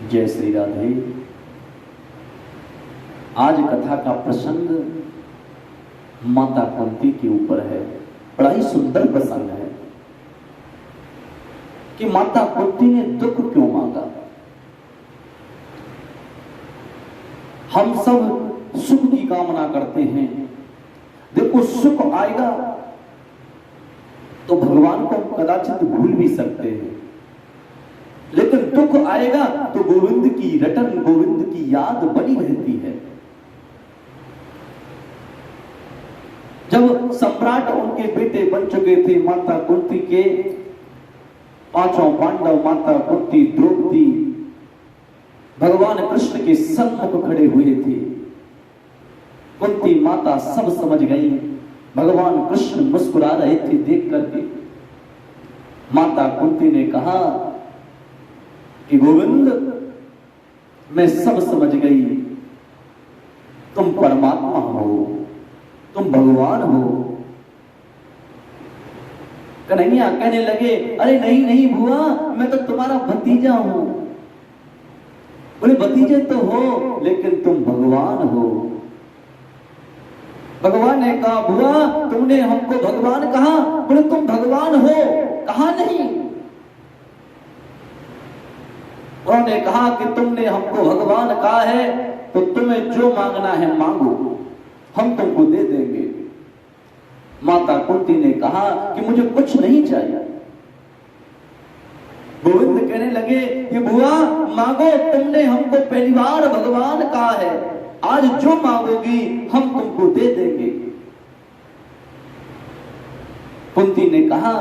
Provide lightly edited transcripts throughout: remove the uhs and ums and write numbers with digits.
जय श्री राधे। आज कथा का प्रसंग माता कुंती के ऊपर है। बड़ा ही सुंदर प्रसंग है कि माता कुंती ने दुख क्यों मांगा। हम सब सुख की कामना करते हैं। देखो, सुख आएगा तो भगवान को हम कदाचित भूल भी सकते हैं, लेकिन दुख आएगा तो गोविंद की रटन, गोविंद की याद बनी रहती है। जब सम्राट उनके बेटे बन चुके थे माता कुंती के, पांचों पांडव माता कुंती, द्रौपदी भगवान कृष्ण के सन्मुख खड़े हुए थे। कुंती माता सब समझ गई। भगवान कृष्ण मुस्कुरा रहे थे देख करके। माता कुंती ने कहा कि गोविंद, मैं सब समझ गई, तुम परमात्मा हो, तुम भगवान हो। कन्हैया कहने लगे, अरे नहीं नहीं बुआ, मैं तो तुम्हारा भतीजा हूं। बोले, भतीजे तो हो लेकिन तुम भगवान हो। भगवान ने कहा, बुआ तुमने हमको भगवान कहा। बोले, तुम भगवान हो। कहा नहीं। उन्होंने कहा कि तुमने हमको भगवान कहा है तो तुम्हें जो मांगना है मांगो, हम तुमको दे देंगे। माता कुंती ने कहा कि मुझे कुछ नहीं चाहिए। गोविंद कहने लगे कि बुआ मांगो, तुमने हमको पहली बार भगवान कहा है, आज जो मांगोगी हम तुमको दे देंगे। कुंती ने कहा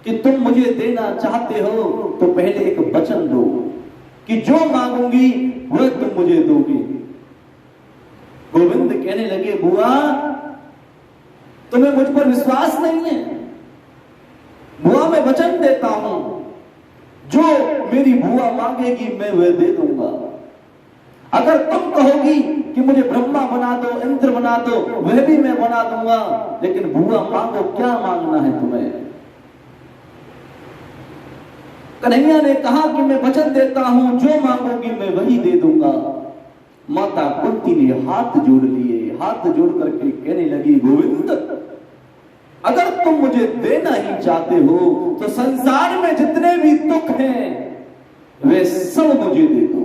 कि तुम मुझे देना चाहते हो तो पहले एक वचन दो कि जो मांगूंगी वह तुम मुझे दोगे। गोविंद कहने लगे, बुआ तुम्हें मुझ पर विश्वास नहीं है। बुआ मैं वचन देता हूं, जो मेरी बुआ मांगेगी मैं वह दे दूंगा। अगर तुम कहोगी कि मुझे ब्रह्मा बना दो, इंद्र बना दो, वह भी मैं बना दूंगा, लेकिन बुआ मांगो, क्या मांगना है तुम्हें। कन्हैया ने कहा कि मैं वचन देता हूं, जो मांगोगी मैं वही दे दूंगा। माता कुंती ने हाथ जोड़ लिए। हाथ जोड़ करके कहने लगी, गोविंद अगर तुम मुझे देना ही चाहते हो तो संसार में जितने भी दुख हैं वे सब मुझे दे दो।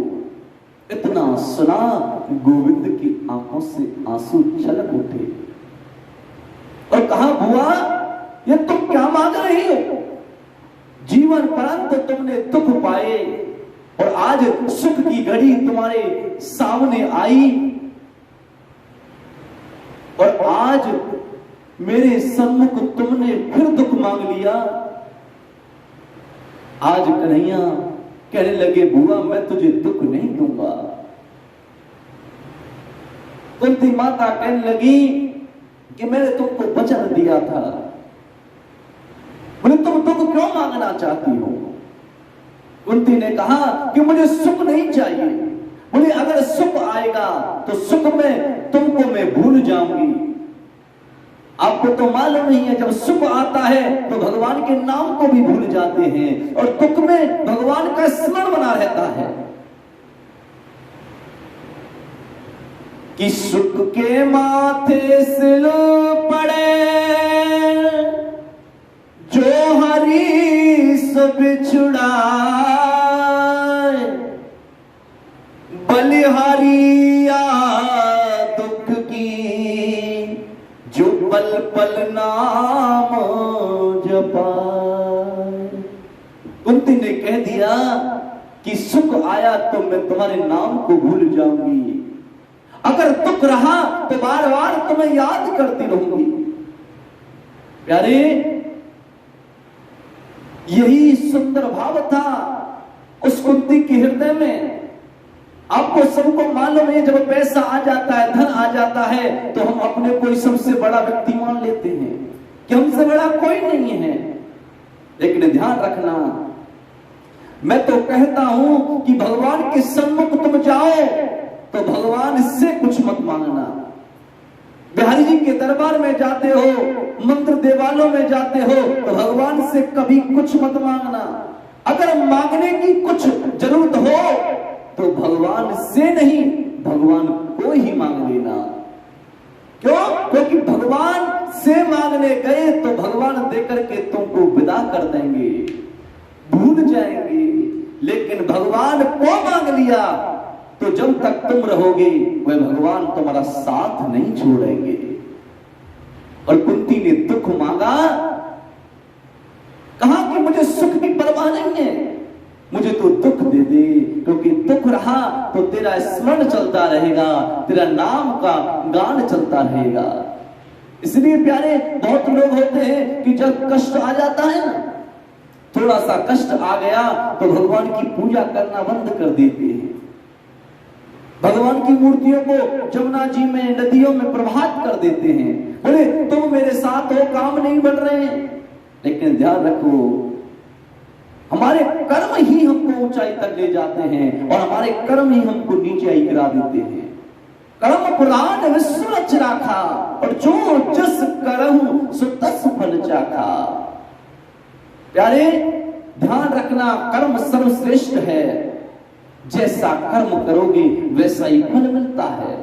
इतना सुना गोविंद की आंखों से आंसू छलक उठे और कहा, बुआ ये तुम क्या मांग रही हो। जीवन पर्यंत तुमने दुख पाए और आज सुख की घड़ी तुम्हारे सामने आई और आज मेरे सम्मुख तुमने फिर दुख मांग लिया। आज कन्हैया कहने लगे, बुआ मैं तुझे दुख नहीं दूंगा। कुंती माता कहने लगी कि मैंने तुमको वचन दिया था। बोले, तुम दुख क्यों मांगना चाहती हो। कुंती ने कहा कि मुझे सुख नहीं चाहिए। बोले, अगर सुख आएगा तो सुख में तुमको मैं भूल जाऊंगी। आपको तो मालूम नहीं है, जब सुख आता है तो भगवान के नाम को भी भूल जाते हैं और दुख में भगवान का स्मरण बना रहता है। कि सुख के माथे सिल पड़े जो हरी सो बिछुड़ाए, बलिहारिया दुख की जो पल पल नाम जपाए। कुंती ने कह दिया कि सुख आया तो मैं तुम्हारे नाम को भूल जाऊंगी, अगर दुख रहा तो बार बार तुम्हें याद करती रहूंगी। प्यारे, यही सुंदर भाव था उस कुंती के हृदय में। आपको सबको मालूम है, जब पैसा आ जाता है, धन आ जाता है तो हम अपने को सबसे बड़ा व्यक्ति मान लेते हैं कि हमसे बड़ा कोई नहीं है। लेकिन ध्यान रखना, मैं तो कहता हूं कि भगवान के सम्मुख तुम जाओ तो भगवान से कुछ मत मांगना। बिहारी जी के दरबार में जाते हो, मंदिर देवालों में जाते हो तो भगवान से कभी कुछ मत मांगना। अगर मांगने की कुछ जरूरत हो तो भगवान से नहीं, भगवान को ही मांग लेना। क्यों? क्योंकि भगवान से मांगने गए तो भगवान देकर के तुमको विदा कर देंगे, भूल जाएंगे। लेकिन भगवान को मांग लिया तो जब तक तुम रहोगे वह भगवान तुम्हारा साथ नहीं छोड़ेंगे। और कुंती ने दुख मांगा, कहा कि मुझे सुख की परवाह नहीं है, मुझे तो दुख दे दे, क्योंकि दुख रहा तो तेरा स्मरण चलता रहेगा, तेरा नाम का गान चलता रहेगा। इसलिए प्यारे, बहुत लोग होते हैं कि जब कष्ट आ जाता है ना, थोड़ा सा कष्ट आ गया तो भगवान की पूजा करना बंद कर देते हैं, भगवान की मूर्तियों को जमुना जी में, नदियों में प्रभात कर देते हैं। बोले तुम मेरे साथ हो, काम नहीं बढ़ रहे हैं। लेकिन ध्यान रखो, हमारे कर्म ही हमको ऊंचाई तक ले जाते हैं और हमारे कर्म ही हमको नीचाई गिरा देते हैं। कर्म पुराण विश्व रच राखा, और जो जस करहु सो तस फल चाखा। प्यारे, ध्यान रखना, कर्म सर्वश्रेष्ठ है, जैसा कर्म करोगे वैसा ही फल मिलता है।